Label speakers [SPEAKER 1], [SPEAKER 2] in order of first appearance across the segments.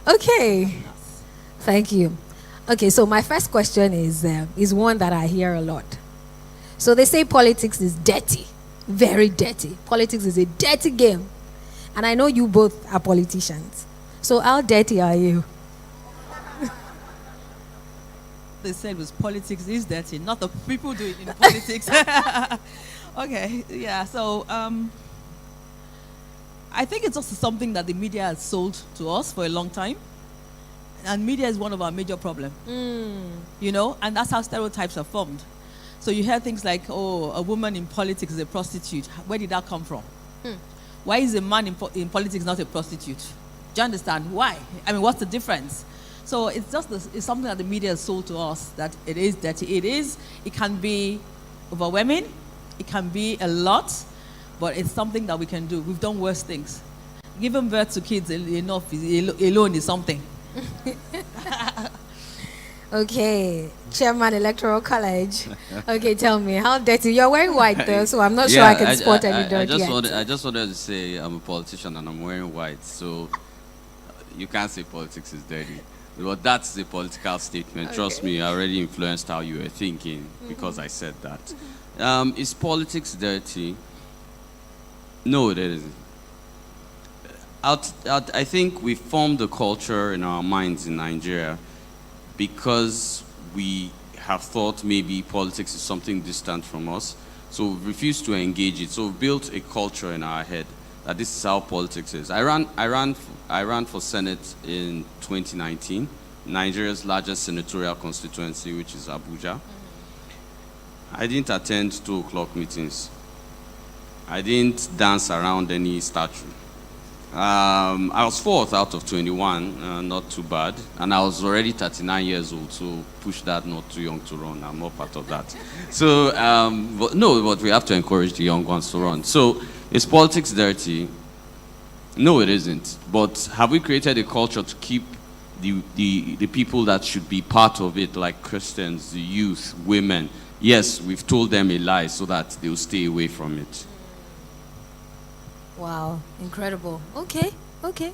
[SPEAKER 1] Okay. Thank you. Okay, so my first question is one that I hear a lot. So they say politics is dirty, very dirty. Politics is a dirty game. And I know you both are politicians. So how dirty are you?
[SPEAKER 2] They said was politics is dirty, not the people do it in politics. Okay, yeah, so I think it's also something that the media has sold to us for a long time. And media is one of our major problems, you know, and that's how stereotypes are formed. So you hear things like, oh, a woman in politics is a prostitute. Where did that come from? Why is a man in politics not a prostitute? Do you understand? Why? I mean, what's the difference? So it's just it's something that the media has sold to us, that it is dirty. It can be overwhelming, it can be a lot, but it's something that we can do. We've done worse things. Giving birth to kids alone is something.
[SPEAKER 1] Okay, Chairman Electoral College. Okay, tell me, how dirty? You're wearing white though, so I'm not sure I can spot any dirt yet.
[SPEAKER 3] I just wanted to say I'm a politician and I'm wearing white, so you can't say politics is dirty. But that's a political statement. Okay. Trust me, I already influenced how you were thinking because I said that. Is politics dirty? No, it isn't. I think we formed a culture in our minds in Nigeria because we have thought maybe politics is something distant from us. So we've refused to engage it. So we've built a culture in our head that this is how politics is. I ran for Senate in 2019, Nigeria's largest senatorial constituency, which is Abuja. I didn't attend 2 o'clock meetings. I didn't dance around any statue. I was 4th out of 21, not too bad. And I was already 39 years old, so push that, not too young to run. I'm not part of that. So, but we have to encourage the young ones to run. So, is politics dirty? No, it isn't. But have we created a culture to keep the people that should be part of it, like Christians, the youth, women? Yes, we've told them a lie so that they'll stay away from it.
[SPEAKER 1] Wow, incredible. Okay,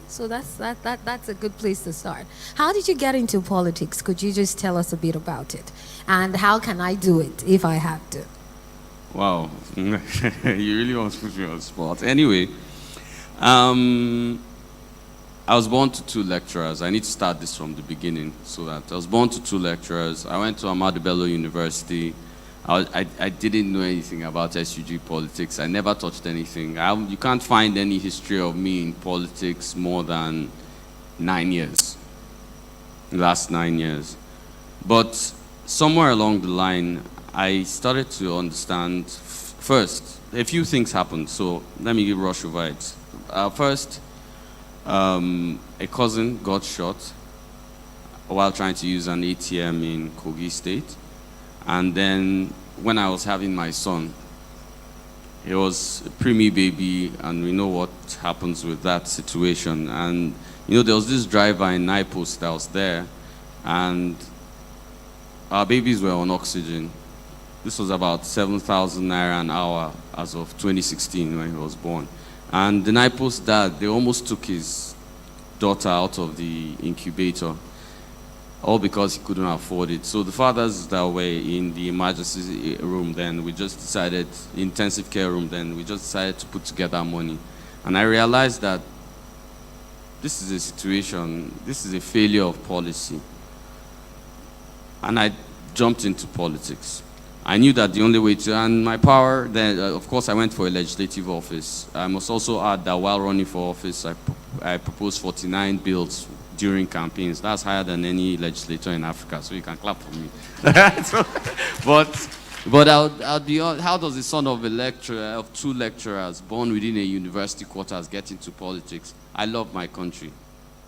[SPEAKER 1] so that's a good place to start. How did you get into politics? Could you just tell us a bit about it? And how can I do it if I have to?
[SPEAKER 3] Wow, you really want to put me on the spot. Anyway, I was born to 2 lecturers. I need to start this from the beginning. So that I was born to 2 lecturers. I went to Ahmadu Bello University. I didn't know anything about SUG politics. I never touched anything. You can't find any history of me in politics more than 9 years, the last 9 years. But somewhere along the line, I started to understand, first, a few things happened. So let me rush over it. First, a cousin got shot while trying to use an ATM in Kogi State. And then when I was having my son, he was a preemie baby, and we know what happens with that situation. And, you know, there was this driver in Naipos that was there, and our babies were on oxygen. This was about 7,000 naira an hour as of 2016 when he was born. And the Naipos dad, they almost took his daughter out of the incubator, all because he couldn't afford it. So the fathers that were in the emergency room then, we just decided, intensive care room then, we just decided to put together money. And I realized that this is a situation, this is a failure of policy. And I jumped into politics. I knew that the only way to, and my power, then of course I went for a legislative office. I must also add that while running for office, I proposed 49 bills during campaigns. That's higher than any legislator in Africa, so you can clap for me. But I'll be honest, how does the son of a lecturer, of 2 lecturers born within a university quarters get into politics? I love my country.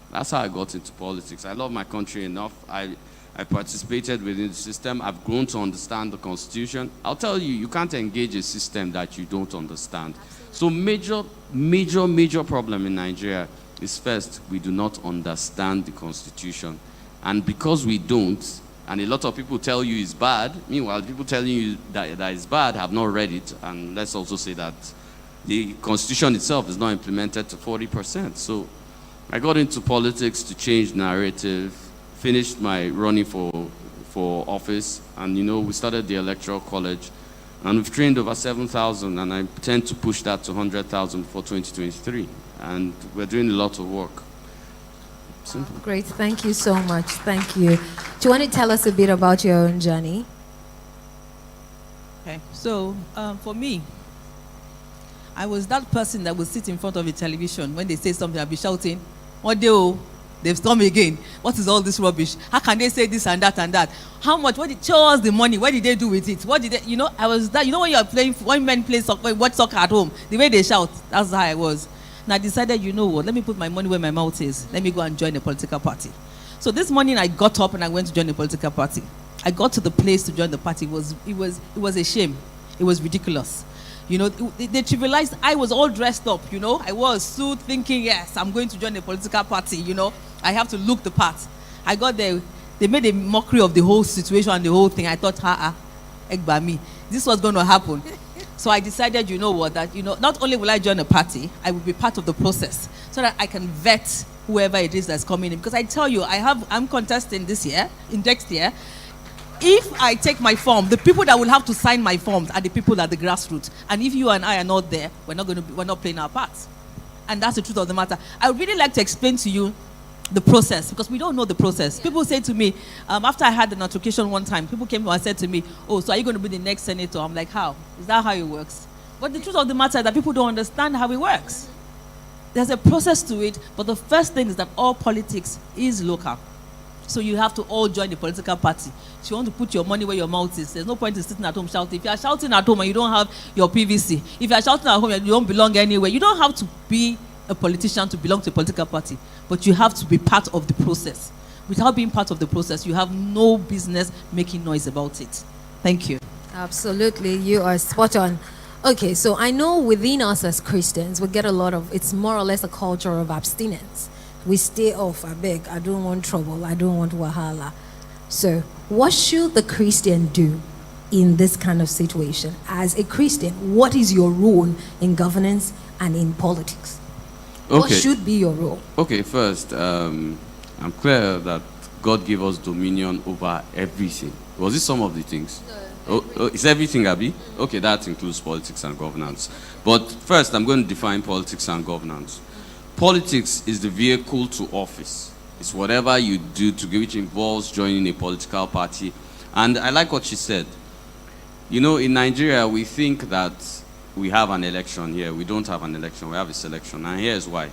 [SPEAKER 3] That's how I got into politics. I love my country enough. I participated within the system. I've grown to understand the Constitution. I'll tell you, you can't engage a system that you don't understand. Absolutely. So major problem in Nigeria is, first, we do not understand the Constitution. And because we don't, and a lot of people tell you it's bad, meanwhile, people telling you that it's bad have not read it. And let's also say that the Constitution itself is not implemented to 40%. So I got into politics to change narrative, finished my running for office, and we started the Electoral College, and we've trained over 7,000, and I intend to push that to 100,000 for 2023, and we're doing a lot of work. Simple.
[SPEAKER 1] Great, thank you so much. Thank you. Do you want to tell us a bit about your own journey?
[SPEAKER 2] Okay, so for me, I was that person that would sit in front of a television when they say something, I'd be shouting, "What do? They've come again. What is all this rubbish? How can they say this and that and that? How much? Show us the money. What did they do with it? What did they?" I was that. When you're playing, when men play soccer, watch soccer at home, the way they shout, that's how I was. And I decided, what? Let me put my money where my mouth is. Let me go and join a political party. So this morning I got up and I went to join a political party. I got to the place to join the party. It was a shame. It was ridiculous. They trivialized. I was all dressed up. I was so thinking, yes, I'm going to join a political party. I have to look the part. I got there. They made a mockery of the whole situation and the whole thing. I thought, egg me. This was going to happen. So I decided, that not only will I join a party, I will be part of the process so that I can vet whoever it is that's coming in. Because I tell you, I'm contesting next year. If I take my form, the people that will have to sign my forms are the people at the grassroots. And if you and I are not there, we're not playing our parts. And that's the truth of the matter. I would really like to explain to you the process, because we don't know the process. People say to me, after I had the notification one time, people came and said to me, "Oh, so are you going to be the next senator?" I'm like, how? Is that how it works? But the truth of the matter is that people don't understand how it works. There's a process to it, but the first thing is that all politics is local. So you have to all join the political party. If you want to put your money where your mouth is, there's no point in sitting at home shouting. If you are shouting at home and you don't have your PVC, if you are shouting at home and you don't belong anywhere, you don't have to be a politician to belong to a political party, but you have to be part of the process. Without being part of the process, you have no business making noise about it. Thank you.
[SPEAKER 1] Absolutely, you are spot on. Okay, so I know within us as Christians, we get it's more or less a culture of abstinence. We stay off, I beg, I don't want trouble, I don't want wahala. So what should the Christian do in this kind of situation? As a Christian, what is your role in governance and in politics?
[SPEAKER 3] Okay.
[SPEAKER 1] What should be your role?
[SPEAKER 3] Okay, first, I'm clear that God gave us dominion over everything. Was it some of the things? It's everything, Abby? Okay, that includes politics and governance. But first, I'm going to define politics and governance. Politics is the vehicle to office. It's whatever you do which involves joining a political party. And I like what she said. In Nigeria, we think that we have an election here. We don't have an election. We have a selection. And here's why.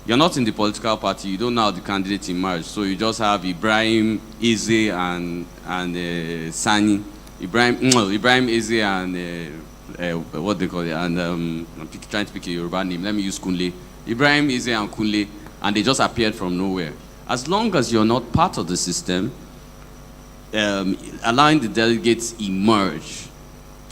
[SPEAKER 3] You're not in the political party. You don't know how the candidate emerged. So you just have Ibrahim, Eze, and Sani. Ibrahim, Eze, and what they call it. And I'm trying to pick a Yoruba name. Let me use Kunle. Ibrahim, Eze, and Kunle, and they just appeared from nowhere. As long as you're not part of the system, allowing the delegates emerge,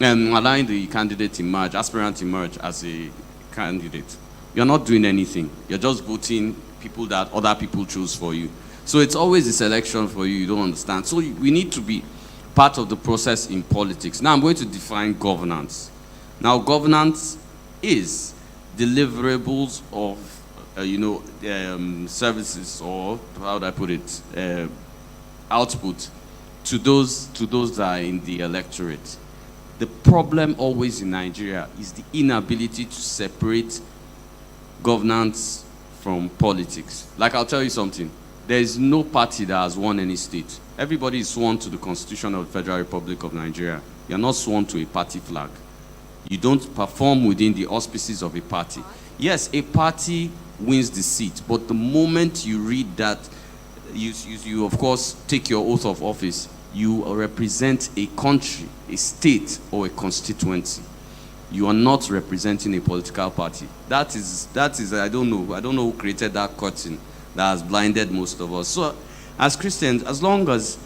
[SPEAKER 3] allowing the candidate emerge, aspirant emerge as a candidate, you're not doing anything. You're just voting people that other people choose for you. So it's always a selection for you. You don't understand. So we need to be part of the process in politics. Now I'm going to define governance. Now governance is deliverables of services, or how would I put it, output to those that are in the electorate. The problem always in Nigeria is the inability to separate governance from politics. Like, I'll tell you something. There is no party that has won any state. Everybody is sworn to the Constitution of the Federal Republic of Nigeria. You're not sworn to a party flag. You don't perform within the auspices of a party. Yes, a party wins the seat, but the moment you read that, you of course take your oath of office, you represent a country, a state, or a constituency. You are not representing a political party. That is I don't know who created that curtain that has blinded most of us. So as Christians, as long as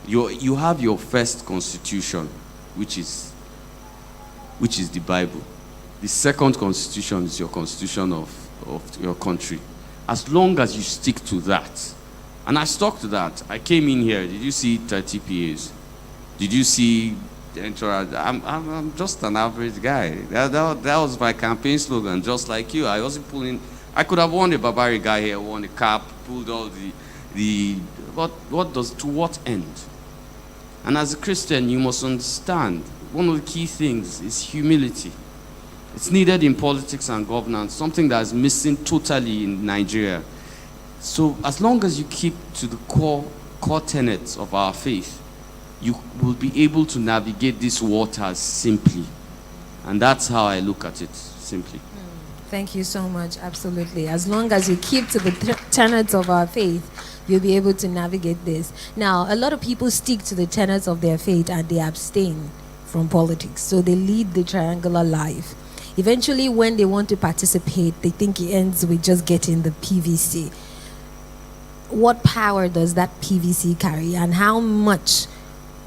[SPEAKER 3] you have your first constitution, which is the Bible. The second constitution is your constitution of your country. As long as you stick to that, and I stuck to that. I came in here. Did you see 30 PAs? Did you see the Electoral? I'm just an average guy. That was my campaign slogan, just like you. I I could have worn a Barbaric guy here, worn a cap, pulled all to what end? And as a Christian, you must understand, one of the key things is humility. It's needed in politics and governance, something that is missing totally in Nigeria. So as long as you keep to the core tenets of our faith, you will be able to navigate these waters simply. And that's how I look at it, simply.
[SPEAKER 1] Thank you so much. Absolutely. As long as you keep to the tenets of our faith, you'll be able to navigate this. Now, a lot of people stick to the tenets of their faith and they abstain from politics. So they lead the triangular life. Eventually, when they want to participate, they think it ends with just getting the PVC. What power does that PVC carry, and how much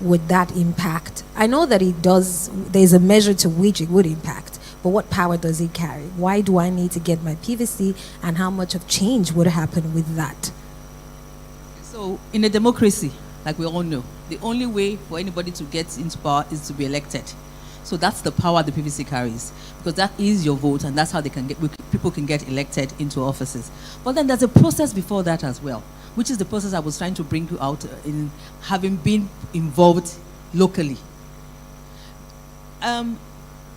[SPEAKER 1] would that impact? I know that it does, there's a measure to which it would impact, but what power does it carry? Why do I need to get my PVC, and how much of change would happen with that?
[SPEAKER 2] So in a democracy, like we all know, the only way for anybody to get into power is to be elected. So that's the power the PVC carries, because that is your vote, and that's how people can get elected into offices. But then there's a process before that as well, which is the process I was trying to bring you out in having been involved locally.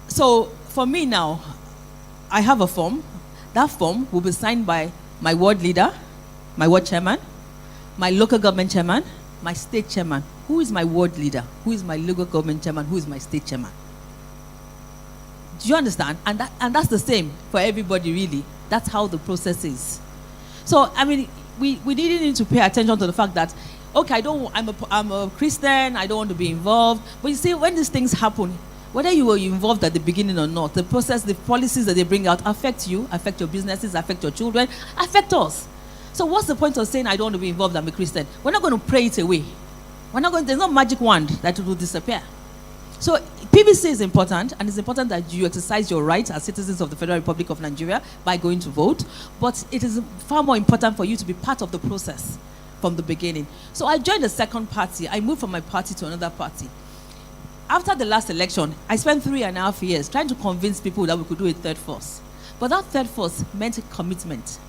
[SPEAKER 2] So for me now, I have a form. That form will be signed by my ward leader, my ward chairman, my local government chairman, my state chairman. Who is my ward leader? Who is my local government chairman? Who is my state chairman? Do you understand? And that's the same for everybody, really. That's how the process is. So, I mean, we really need to pay attention to the fact that, okay, I'm a Christian, I don't want to be involved. But you see, when these things happen, whether you were involved at the beginning or not, the process, the policies that they bring out affect you, affect your businesses, affect your children, affect us. So what's the point of saying I don't want to be involved, I'm a Christian? We're not going to pray it away. There's no magic wand that it will disappear. So PVC is important, and it's important that you exercise your rights as citizens of the Federal Republic of Nigeria by going to vote. But it is far more important for you to be part of the process from the beginning. So I joined the second party. I moved from my party to another party. After the last election, I spent 3.5 years trying to convince people that we could do a third force. But that third force meant a commitment.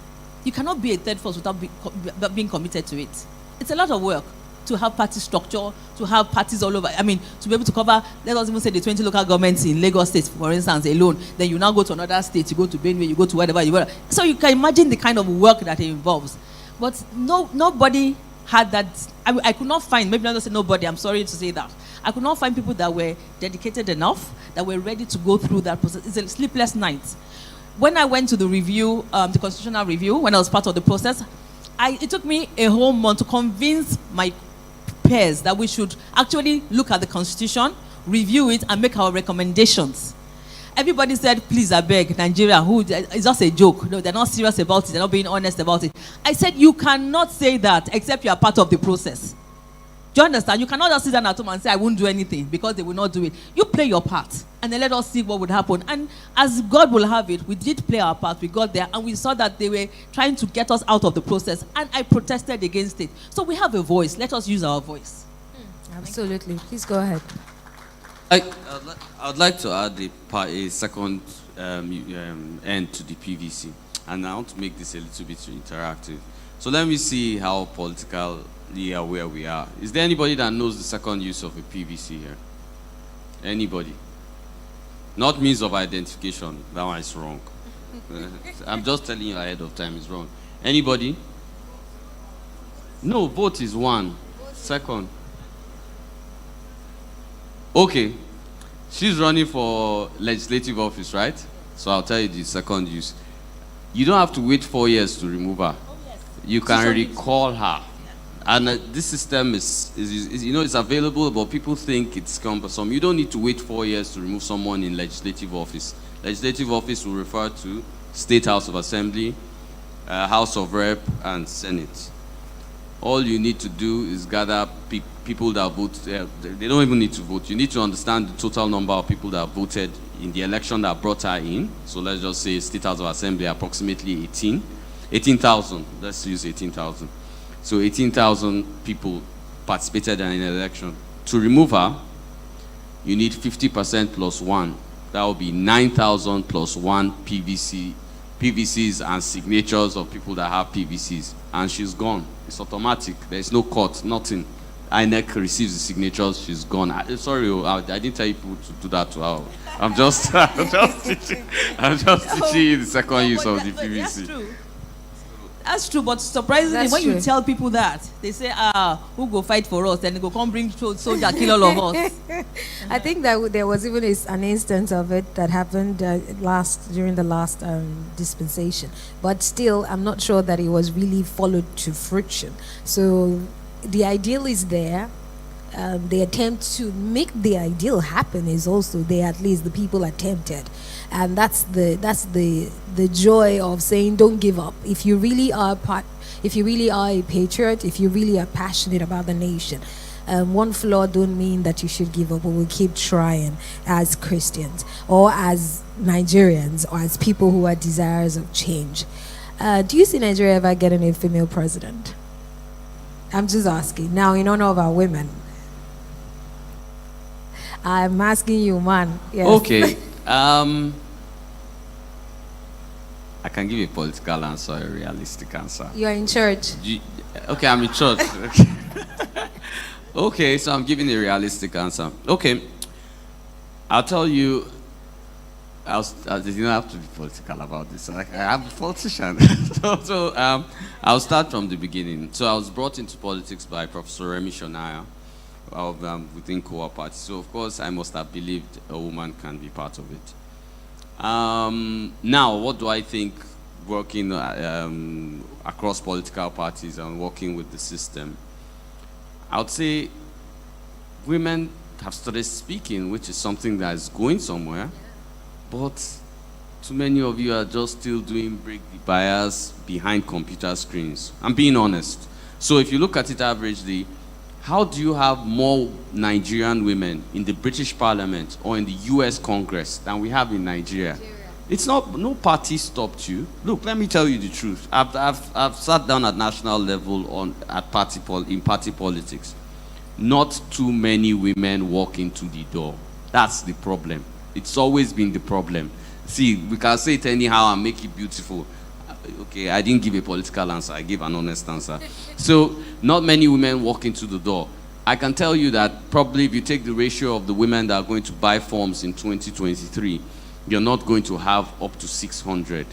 [SPEAKER 2] You cannot be a third force without being committed to it. It's a lot of work to have party structure, to have parties all over. I mean, to be able to cover, let us even say the 20 local governments in Lagos State, for instance, alone. Then you now go to another state, you go to Benue, you go to whatever you want. So you can imagine the kind of work that it involves. But nobody had that. I could not find, maybe not say nobody, I'm sorry to say that. I could not find people that were dedicated enough, that were ready to go through that process. It's a sleepless night. When I went to the review, the constitutional review, when I was part of the process, it took me a whole month to convince my peers that we should actually look at the constitution, review it, and make our recommendations. Everybody said, please, I beg, Nigeria, it's just a joke. No, they're not serious about it. They're not being honest about it. I said, you cannot say that except you are part of the process. Do you understand? You cannot just sit down at home and say, I won't do anything, because they will not do it. You play your part, and then let us see what would happen. And as God will have it, we did play our part. We got there, and we saw that they were trying to get us out of the process, and I protested against it. So we have a voice. Let us use our voice.
[SPEAKER 1] Absolutely. Please go ahead.
[SPEAKER 3] I'd like to add a second end to the PVC, and I want to make this a little bit interactive. So let me see how politically aware we are. Is there anybody that knows the second use of a PVC here? Anybody? Not means of identification. That one is wrong. I'm just telling you ahead of time, it's wrong. Anybody? No, vote is one. Second. Okay. She's running for legislative office, right? So I'll tell you the second use. You don't have to wait 4 years to remove her. You can recall her. And this system is it's available, but people think it's cumbersome. You don't need to wait 4 years to remove someone in legislative office. Legislative office will refer to State House of Assembly, House of Rep, and Senate. All you need to do is gather people that vote. They don't even need to vote. You need to understand the total number of people that voted in the election that brought her in. So let's just say State House of Assembly, approximately 18,000. Let's use 18,000. So 18,000 people participated in an election. To remove her, you need 50% plus 1. That will be 9,000 plus 1 PVC PVCs and signatures of people that have PVCs, and she's gone. It's automatic. There's no court, nothing. INEC receives the signatures, she's gone. Sorry, I didn't tell you people to do that to her. I'm just teaching you the second use of the PVC.
[SPEAKER 2] That's true. That's true, but surprisingly,
[SPEAKER 1] That's
[SPEAKER 2] when
[SPEAKER 1] true.
[SPEAKER 2] you tell people that, they say, who go fight for us? Then they go come bring soldier, kill all of us.
[SPEAKER 1] I think that there was even an instance of it that happened during the last dispensation. But still, I'm not sure that it was really followed to fruition. So the ideal is there. The attempt to make the ideal happen is also there. At least the people attempted, and that's the joy of saying don't give up. If you really are a patriot, if you really are passionate about the nation, one flaw don't mean that you should give up. But we'll keep trying as Christians or as Nigerians or as people who are desirous of change. Do you see Nigeria ever getting a female president? I'm just asking now in honor of our women. I'm asking you, man. Yes.
[SPEAKER 3] Okay. I can give a political answer, a realistic answer.
[SPEAKER 1] You're in church.
[SPEAKER 3] Okay, I'm in church. Okay. Okay, so I'm giving a realistic answer. Okay. I'll tell you, I didn't have to be political about this. I'm a politician. so I'll start from the beginning. So I was brought into politics by Professor Remy Shonaya within KOWA party. So of course I must have believed a woman can be part of it. Now, what do I think working across political parties and working with the system? I would say women have started speaking, which is something that is going somewhere, but too many of you are just still doing break the bias behind computer screens. I'm being honest. So if you look at it averagely, how do you have more Nigerian women in the British Parliament or in the US Congress than we have in Nigeria? It's not, no party stopped you. Look, let me tell you the truth. I've sat down at national level in party politics. Not too many women walk into the door. That's the problem. It's always been the problem. See, we can say it anyhow and make it beautiful. Okay, I didn't give a political answer. I gave an honest answer. So, not many women walk into the door. I can tell you that probably if you take the ratio of the women that are going to buy forms in 2023, you're not going to have up to 600.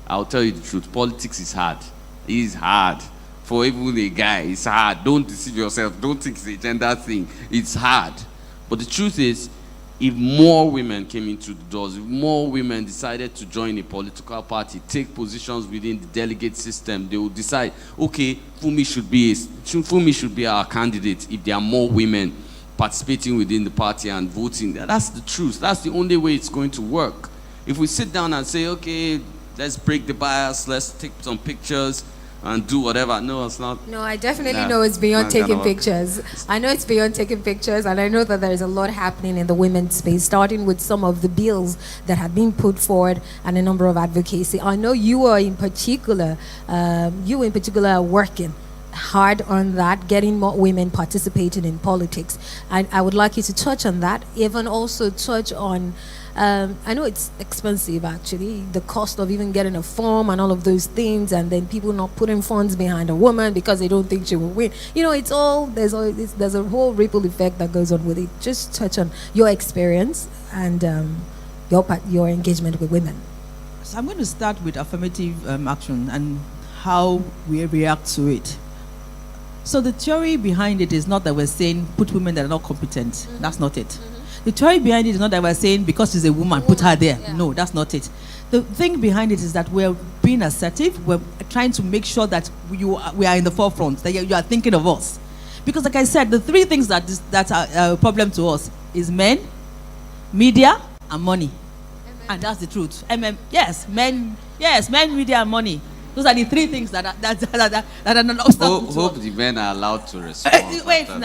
[SPEAKER 3] I'll tell you the truth. Politics is hard. It is hard. For even a guy, it's hard. Don't deceive yourself. Don't think it's a gender thing. It's hard. But the truth is, if more women came into the doors, if more women decided to join a political party, take positions within the delegate system, they will decide, okay, Fumi should be our candidate if there are more women participating within the party and voting. That's the truth. That's the only way it's going to work. If we sit down and say, okay, let's break the bias, let's take some pictures and do whatever. No, it's not.
[SPEAKER 1] No, I definitely know it's beyond taking pictures. I know it's beyond taking pictures, and I know that there is a lot happening in the women's space, starting with some of the bills that have been put forward and a number of advocacy. I know you are in particular, are working hard on that, getting more women participating in politics. I would like you to touch on that, even also touch on I know it's expensive actually, the cost of even getting a form and all of those things, and then people not putting funds behind a woman because they don't think she will win. You know, it's all there's a whole ripple effect that goes on with it. Just touch on your experience and your engagement with women.
[SPEAKER 2] So I'm going to start with affirmative action and how we react to it. So the theory behind it is not that we're saying put women that are not competent. Mm-hmm. That's not it. Mm-hmm. The theory behind it is not that we're saying because she's a woman, put her there. Yeah. No, that's not it. The thing behind it is that we're being assertive. We're trying to make sure that we are in the forefront, that you are thinking of us. Because like I said, the three things that are a problem to us is men, media, and money. Amen. And that's the truth. Men, media, and money. Those are the three things that are not obstacles.
[SPEAKER 3] Hope the men are allowed to respond.
[SPEAKER 2] Wait.
[SPEAKER 1] It's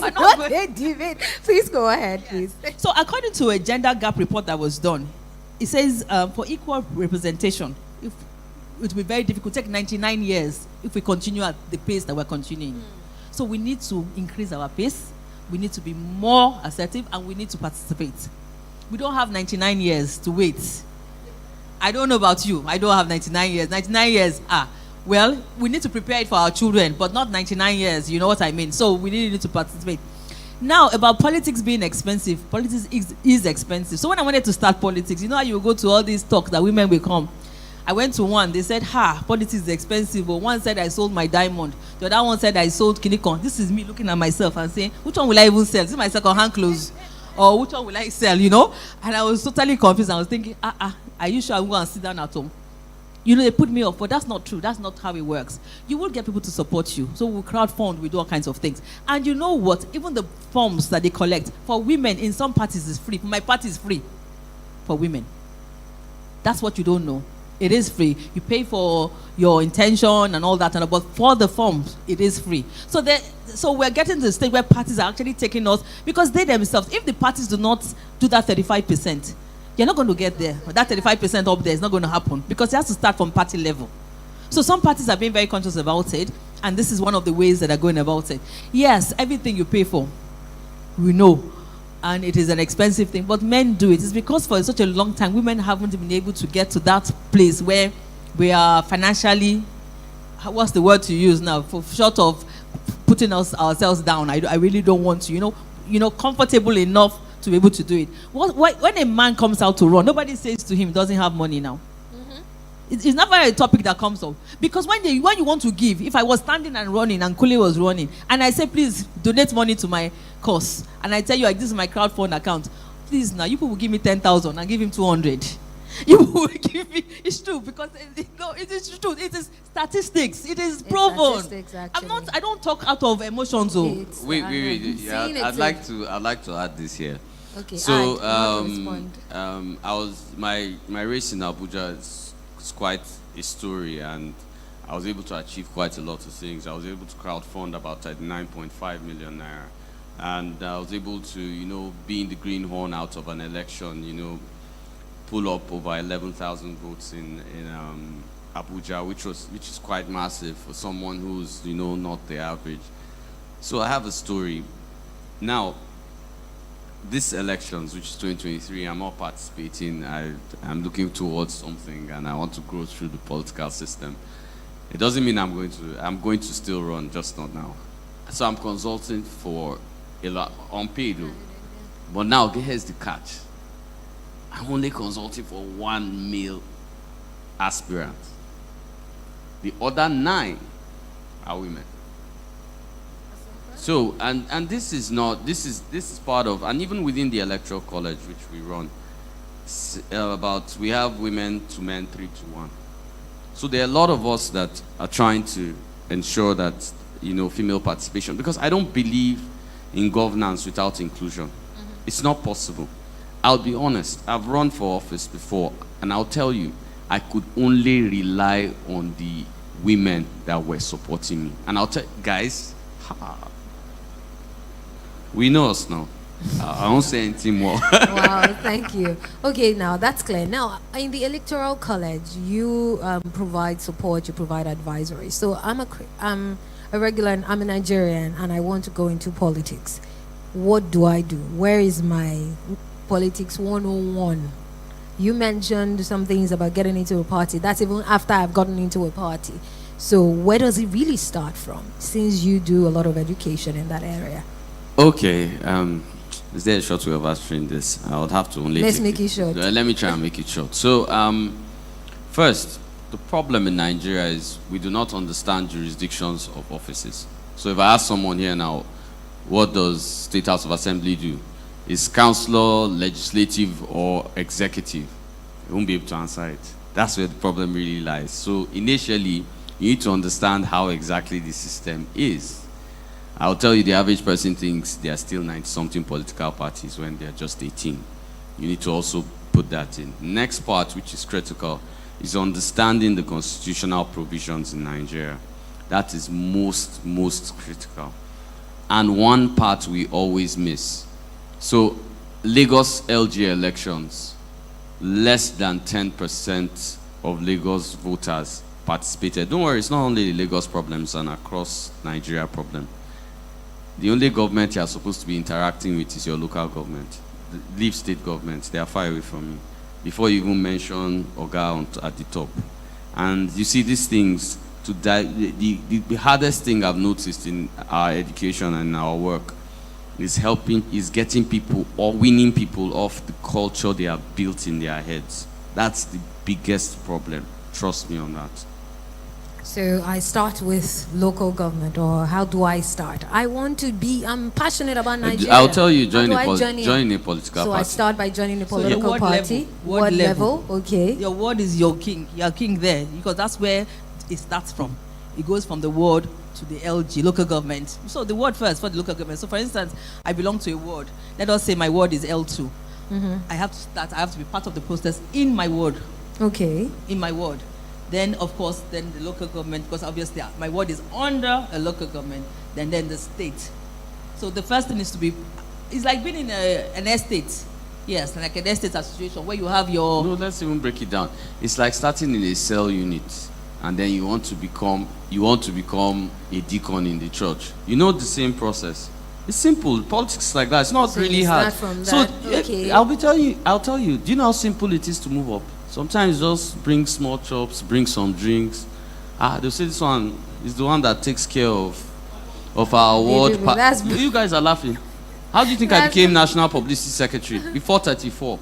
[SPEAKER 1] not a debate. Please go ahead, please.
[SPEAKER 2] So according to a gender gap report that was done, it says for equal representation, it will be very difficult. It will take 99 years if we continue at the pace that we're continuing. So we need to increase our pace. We need to be more assertive, and we need to participate. We don't have 99 years to wait. I don't know about you. I don't have 99 years. 99 years, well, we need to prepare it for our children, but not 99 years. You know what I mean? So we really need to participate. Now, about politics being expensive. Politics is expensive. So when I wanted to start politics, you know how you go to all these talks that women will come. I went to one. They said, politics is expensive. But one said I sold my diamond. The other one said I sold Kinikon. This is me looking at myself and saying, which one will I even sell? This is my second-hand clothes. Or which one will I sell, you know? And I was totally confused. I was thinking, are you sure I'm going to sit down at home? You know, they put me off, but that's not true. That's not how it works. You will get people to support you. So we crowdfund, we do all kinds of things. And you know what? Even the forms that they collect, for women, in some parties is free. My party is free for women. That's what you don't know. It is free. You pay for your intention and all that, but for the forms, it is free. So we're getting to the stage where parties are actually taking us, because they themselves, if the parties do not do that 35%, you're not going to get there. That 35% up there is not going to happen, because it has to start from party level. So some parties are being very conscious about it, and this is one of the ways that are going about it. Yes, everything you pay for, we know, and it is an expensive thing, but men do it. It's because for such a long time, women haven't been able to get to that place where we are financially, what's the word to use now, for short of putting ourselves down. I really don't want to, you know, comfortable enough to be able to do it. When a man comes out to run, nobody says to him, doesn't have money now. It's never a topic that comes up. Because when you want to give, if I was standing and running and Kunle was running, and I say, please donate money to my cause, and I tell you, like, this is my crowdfund account, please now, you people will give me 10,000 and give him 200. You will give me, it's true, because it is true. It is statistics. It is proven. I don't talk out of emotions.
[SPEAKER 3] Wait. Yeah, I'd like to add this here.
[SPEAKER 1] Okay.
[SPEAKER 3] So my race in Abuja is quite a story, and I was able to achieve quite a lot of things. I was able to crowdfund about 39.5 million naira, and I was able to, be in the greenhorn out of an election, pull up over 11,000 votes in Abuja, which is quite massive for someone who's not the average. So I have a story. Now, this elections, which is 2023, I'm not participating. I'm looking towards something, and I want to grow through the political system. It doesn't mean I'm going to still run, just not now. So I'm consulting for a lot, unpaid. But now, here's the catch. I'm only consulting for one male aspirant. The other 9 are women. So, and this is part of, and even within the Electoral College, which we run, we have women to men 3-1. So there are a lot of us that are trying to ensure that, female participation, because I don't believe in governance without inclusion. It's not possible. I'll be honest, I've run for office before, and I'll tell you, I could only rely on the women that were supporting me. And I'll tell you, guys, we know us now. I won't say anything more.
[SPEAKER 1] Wow, thank you. Okay, now that's clear. Now, in the Electoral College, you provide support, you provide advisory. So I'm a regular, I'm a Nigerian, and I want to go into politics. What do I do? Where is my politics 101? You mentioned some things about getting into a party. That's even after I've gotten into a party. So where does it really start from, since you do a lot of education in that area?
[SPEAKER 3] Okay, is there a short way of answering this? I would have to only
[SPEAKER 1] Let's make it short.
[SPEAKER 3] Let me try and make it short. So, first, the problem in Nigeria is we do not understand jurisdictions of offices. So if I ask someone here now, what does State House of Assembly do? Is councillor, legislative, or executive? They won't be able to answer it. That's where the problem really lies. So initially, you need to understand how exactly the system is. I'll tell you, the average person thinks there are still 90-something political parties when they're just 18. You need to also put that in. Next part, which is critical, is understanding the constitutional provisions in Nigeria. That is most critical. And one part we always miss. So, Lagos LG elections, less than 10% of Lagos voters participated. Don't worry, it's not only the Lagos problem, it's an across Nigeria problem. The only government you are supposed to be interacting with is your local government. Leave state governments, they are far away from you. before you even mention Oga at the top. And you see these things, the hardest thing I've noticed in our education and our work is getting people or winning people off the culture they have built in their heads. That's the biggest problem. Trust me on that.
[SPEAKER 1] So I start with local government, or how do I start? I'm passionate about Nigeria.
[SPEAKER 3] I'll tell you, join a political
[SPEAKER 1] so
[SPEAKER 3] party.
[SPEAKER 1] I start by joining a political
[SPEAKER 2] ward
[SPEAKER 1] party.
[SPEAKER 2] Ward level.
[SPEAKER 1] Okay.
[SPEAKER 2] Your ward is your king. You're king there, because that's where it starts from. It goes from the ward to the LG, local government. So the ward first for the local government. So for instance, I belong to a ward. Let us say my ward is L2. I have to be part of the process in my ward.
[SPEAKER 1] Okay.
[SPEAKER 2] In my ward. Then, of course, then the local government, because obviously my ward is under a local government, then the state. So the first thing is to be, it's like being in an estate. Yes, like an estate association where you have your...
[SPEAKER 3] No, let's even break it down. It's like starting in a cell unit, and then you want to become a deacon in the church. You know the same process. It's simple. Politics is like that. It's not really hard.
[SPEAKER 1] From
[SPEAKER 3] so
[SPEAKER 1] that. Okay.
[SPEAKER 3] I'll tell you. Do you know how simple it is to move up? Sometimes just bring small chops, bring some drinks. They'll say this one is the one that takes care of our ward. You guys are laughing. How do you think I became National Publicity Secretary before 34?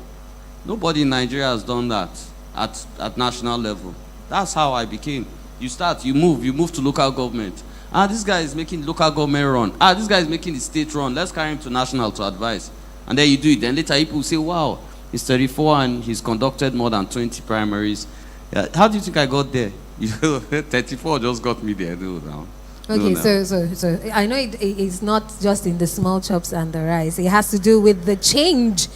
[SPEAKER 3] Nobody in Nigeria has done that at national level. That's how I became. You start, you move to local government. This guy is making local government run. This guy is making the state run. Let's carry him to national to advise. And then you do it. Then later people say, wow, he's 34 and he's conducted more than 20 primaries. How do you think I got there? 34 just got me there.
[SPEAKER 1] Okay, so I know it's not just in the small chops and the rice. It has to do with the change,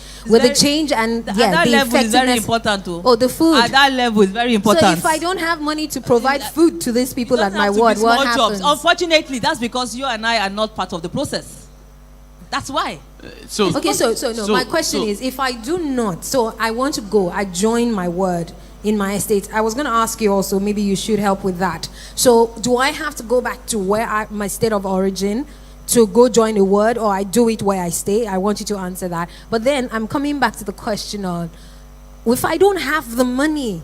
[SPEAKER 1] and
[SPEAKER 2] at that
[SPEAKER 1] the
[SPEAKER 2] level is very
[SPEAKER 1] effectiveness.
[SPEAKER 2] important too.
[SPEAKER 1] Oh, the food.
[SPEAKER 2] At that level is very important.
[SPEAKER 1] So if I don't have money to provide food to these people at my ward, what happens?
[SPEAKER 2] Unfortunately, that's because you and I are not part of the process. That's why.
[SPEAKER 1] My question is, if I do not, so I want to go, I join my ward in my estate. I was going to ask you also, maybe you should help with that. So do I have to go back to my state of origin to go join a ward, or I do it where I stay? I want you to answer that. But then I'm coming back to the question on, if I don't have the money,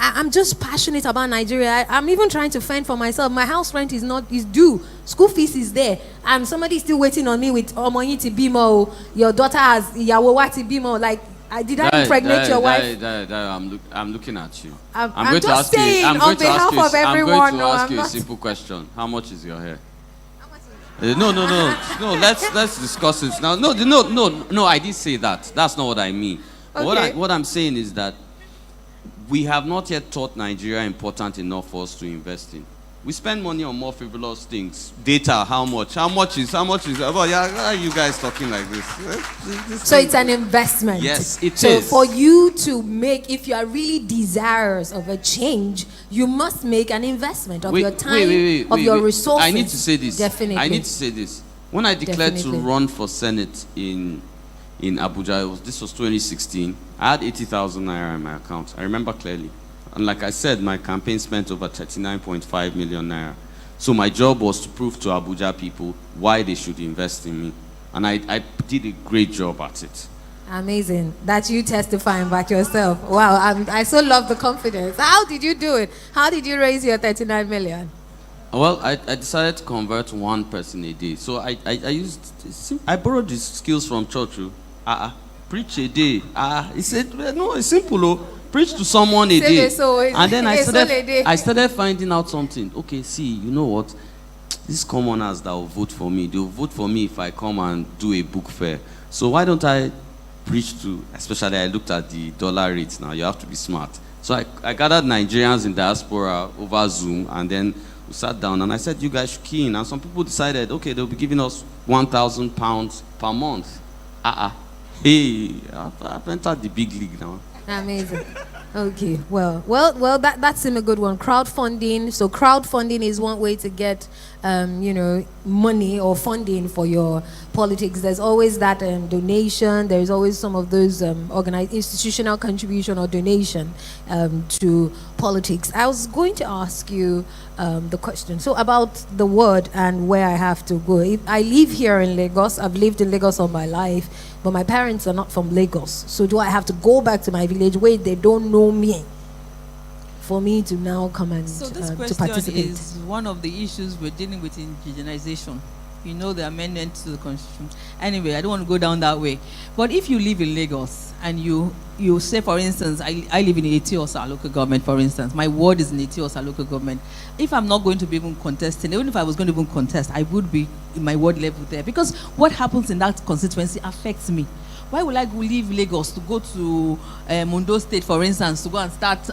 [SPEAKER 1] I'm just passionate about Nigeria. I'm even trying to fend for myself. My house rent is due. School fees is there. And somebody's still waiting on me with Omoyiti Bimo. Your daughter has Yawowati Bimo. Like, did I impregnate your wife?
[SPEAKER 3] I'm looking at you.
[SPEAKER 1] I'm just saying on behalf of everyone.
[SPEAKER 3] I'm going to ask you a simple question. How much is your hair? No. Let's discuss it now. No. I didn't say that. That's not what I mean.
[SPEAKER 1] Okay.
[SPEAKER 3] What I'm saying is that we have not yet taught Nigeria important enough for us to invest in. We spend money on more frivolous things. Data, how much? How much is? Well, yeah, why are you guys talking like this?
[SPEAKER 1] So it's an investment.
[SPEAKER 3] Yes, it is.
[SPEAKER 1] So for you to make, if you are really desirous of a change, you must make an investment of your time, of your resources.
[SPEAKER 3] I need to say this.
[SPEAKER 1] Definitely.
[SPEAKER 3] I need to say this. When I declared to run for Senate in Abuja, this was 2016. I had 80,000 naira in my account. I remember clearly. And like I said, my campaign spent over 39.5 million naira. So my job was to prove to Abuja people why they should invest in me. And I did a great job at it.
[SPEAKER 1] Amazing. That's you testifying back yourself. Wow, I so love the confidence. How did you do it? How did you raise your 39 million?
[SPEAKER 3] Well, I decided to convert one person a day. So I borrowed these skills from church. Preach a day. He said, no, it's simple. Oh. Preach to someone a day. And then I started finding out something. Okay, see, you know what? These commoners that will vote for me, they'll vote for me if I come and do a book fair. So why don't I preach to, especially I looked at the dollar rates now, you have to be smart. So I gathered Nigerians in diaspora over Zoom, and then we sat down and I said, you guys should key in. And some people decided, okay, they'll be giving us £1,000 per month. Hey, I've entered the big league now.
[SPEAKER 1] Amazing. Okay, well, that seemed a good one. Crowdfunding. So crowdfunding is one way to get, money or funding for your politics. There's always that donation. There's always some of those institutional contribution or donation to politics. I was going to ask you the question. So about the word and where I have to go. I live here in Lagos. I've lived in Lagos all my life. but my parents are not from Lagos. So do I have to go back to my village where they don't know me for me to now come and
[SPEAKER 2] So this
[SPEAKER 1] to
[SPEAKER 2] question
[SPEAKER 1] participate?
[SPEAKER 2] is one of the issues we're dealing with in indigenization. You know, the amendment to the constitution. Anyway, I don't want to go down that way. But if you live in Lagos and you say, for instance, I live in Etiosa local government, for instance. My ward is in Etiosa local government. If I'm not going to be even contesting, even if I was going to even contest, I would be in my ward level there. Because what happens in that constituency affects me. Why would I leave Lagos to go to Mundo State, for instance, to go and start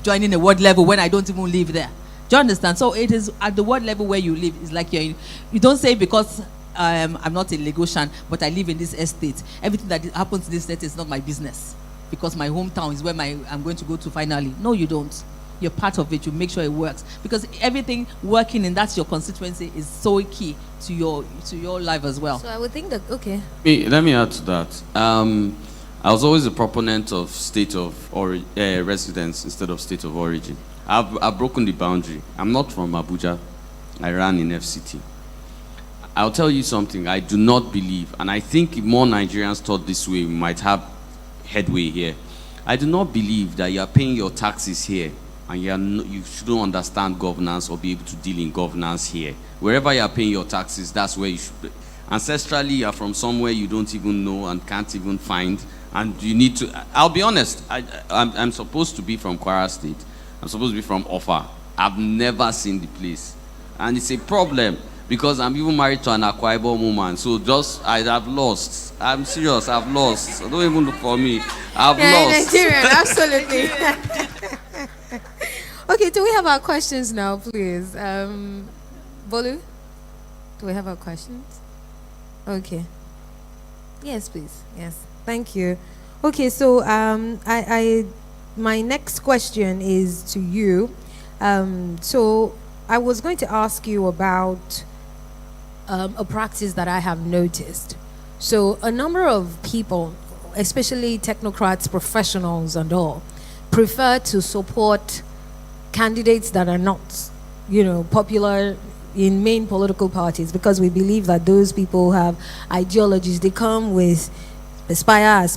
[SPEAKER 2] joining a ward level when I don't even live there? Do you understand? So it is at the ward level where you live. It's like you don't say because I'm not a Lagosian, but I live in this estate. Everything that happens in this estate is not my business because my hometown is where I'm going to go to finally. No, you don't. You're part of it. You make sure it works because everything working in that your constituency is so key to your life as well.
[SPEAKER 1] So I would think that, okay.
[SPEAKER 3] Let me add to that. I was always a proponent of state of residence instead of state of origin. I've broken the boundary. I'm not from Abuja. I ran in FCT. I'll tell you something. I do not believe, and I think if more Nigerians thought this way, we might have headway here. I do not believe that you are paying your taxes here and you shouldn't understand governance or be able to deal in governance here. Wherever you are paying your taxes, that's where you should be. Ancestrally, you are from somewhere you don't even know and can't even find, and you need to. I'll be honest. I'm supposed to be from Kwara State. I'm supposed to be from Offa. I've never seen the place. And it's a problem because I'm even married to an Akwa Ibom woman. So I've lost. I'm serious, I've lost. So don't even look for me. I've lost.
[SPEAKER 1] Nigerian, absolutely. Okay, do we have our questions now, please? Bolu, do we have our questions? Okay. Yes, please. Yes. Thank you. Okay, so my next question is to you. So I was going to ask you about a practice that I have noticed. So a number of people, especially technocrats, professionals and all, prefer to support candidates that are not, popular in main political parties because we believe that those people have ideologies. They come with aspire,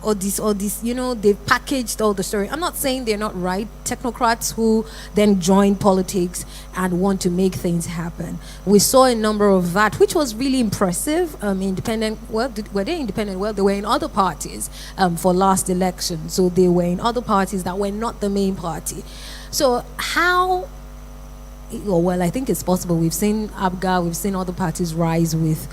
[SPEAKER 1] all this, they've packaged all the story. I'm not saying they're not right. Technocrats who then join politics and want to make things happen. We saw a number of that, which was really impressive. Independent, were they independent? Well, they were in other parties for last election. So they were in other parties that were not the main party. So how... Well, I think it's possible. We've seen ABGA, we've seen other parties rise with,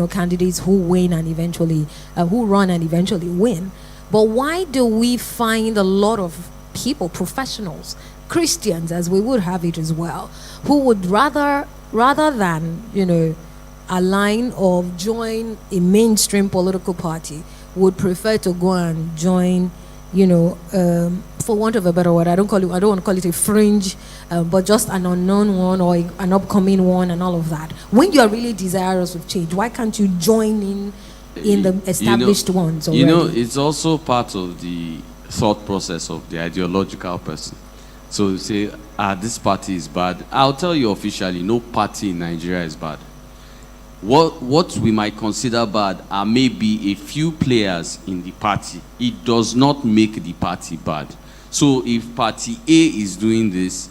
[SPEAKER 1] candidates who win and eventually, who run and eventually win. But why do we find a lot of people, professionals, Christians, as we would have it as well, who would rather than, align or join a mainstream political party, would prefer to go and join, for want of a better word, I don't want to call it a fringe, but just an unknown one or an upcoming one and all of that. When you are really desirous of change, why can't you join in the established ones already?
[SPEAKER 3] It's also part of the thought process of the ideological person. So you say, this party is bad. I'll tell you officially, no party in Nigeria is bad. What we might consider bad are maybe a few players in the party. It does not make the party bad. So if party A is doing this,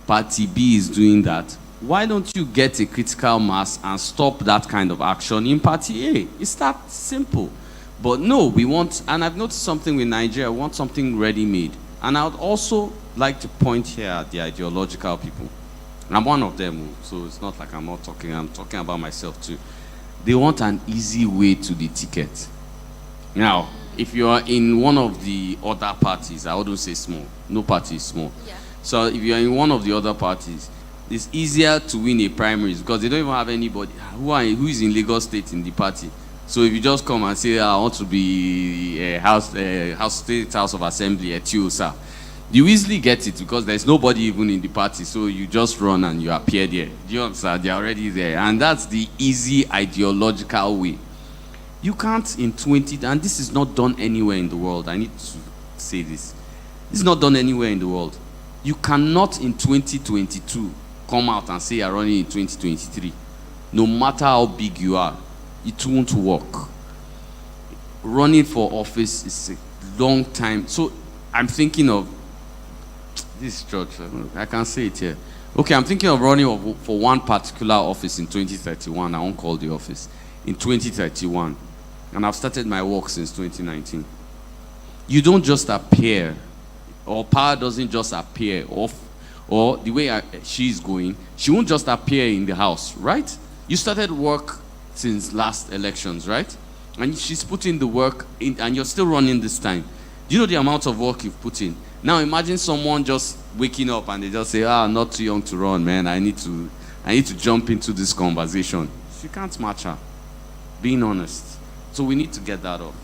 [SPEAKER 3] party B is doing that, why don't you get a critical mass and stop that kind of action in party A? It's that simple. But no, we want, and I've noticed something with Nigeria, we want something ready-made. And I would also like to point here at the ideological people. I'm one of them, so it's not like I'm talking about myself too. They want an easy way to the ticket. Now, if you are in one of the other parties, I wouldn't say small. No party is small. Yeah. So if you are in one of the other parties, it's easier to win a primaries because they don't even have anybody who is in Lagos State in the party. So if you just come and say, I want to be a State House of Assembly at TUSA, you easily get it because there's nobody even in the party. So you just run and you appear there. Do you understand? They're already there. And that's the easy ideological way. You can't in 20, and this is not done anywhere in the world. I need to say this. This is not done anywhere in the world. You cannot in 2022 come out and say you're running in 2023. No matter how big you are, it won't work. Running for office is a long time. So I'm thinking of this church. I can't say it here. Okay, I'm thinking of running for one particular office in 2031. I won't call the office. In 2031. And I've started my work since 2019. You don't just appear, or power doesn't just appear off, or the way she's going, she won't just appear in the house, right? You started work since last elections, right? And she's put in the work, and you're still running this time. Do you know the amount of work you've put in? Now imagine someone just waking up and they just say, not too young to run, man. I need to jump into this conversation. You can't match her. Being honest. So we need to get that off.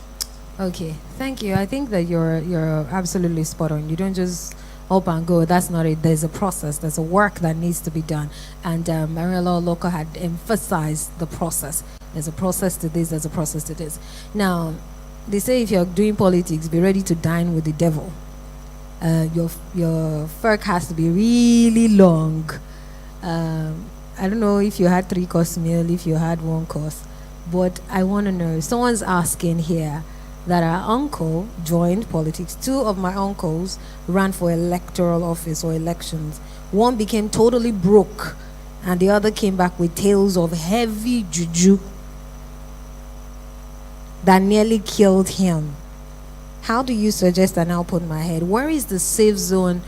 [SPEAKER 1] Okay, thank you. I think that you're absolutely spot on. You don't just up and go. That's not it. There's a process. There's a work that needs to be done. And Arinola Oloko had emphasized the process. There's a process to this. There's a process to this. Now, they say if you're doing politics, be ready to dine with the devil. Your fork has to be really long. I don't know if you had 3-course meal, if you had 1 course, but I want to know. Someone's asking here that our uncle joined politics. 2 of my uncles ran for electoral office or elections. One became totally broke, and the other came back with tales of heavy juju that nearly killed him. How do you suggest I now put my head? Where is the safe zone?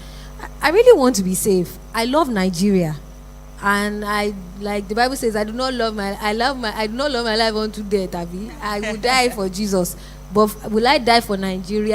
[SPEAKER 1] I really want to be safe. I love Nigeria. And I, like the Bible says, I do not love my life unto death, Abi. I will die for Jesus. But will I die for Nigeria?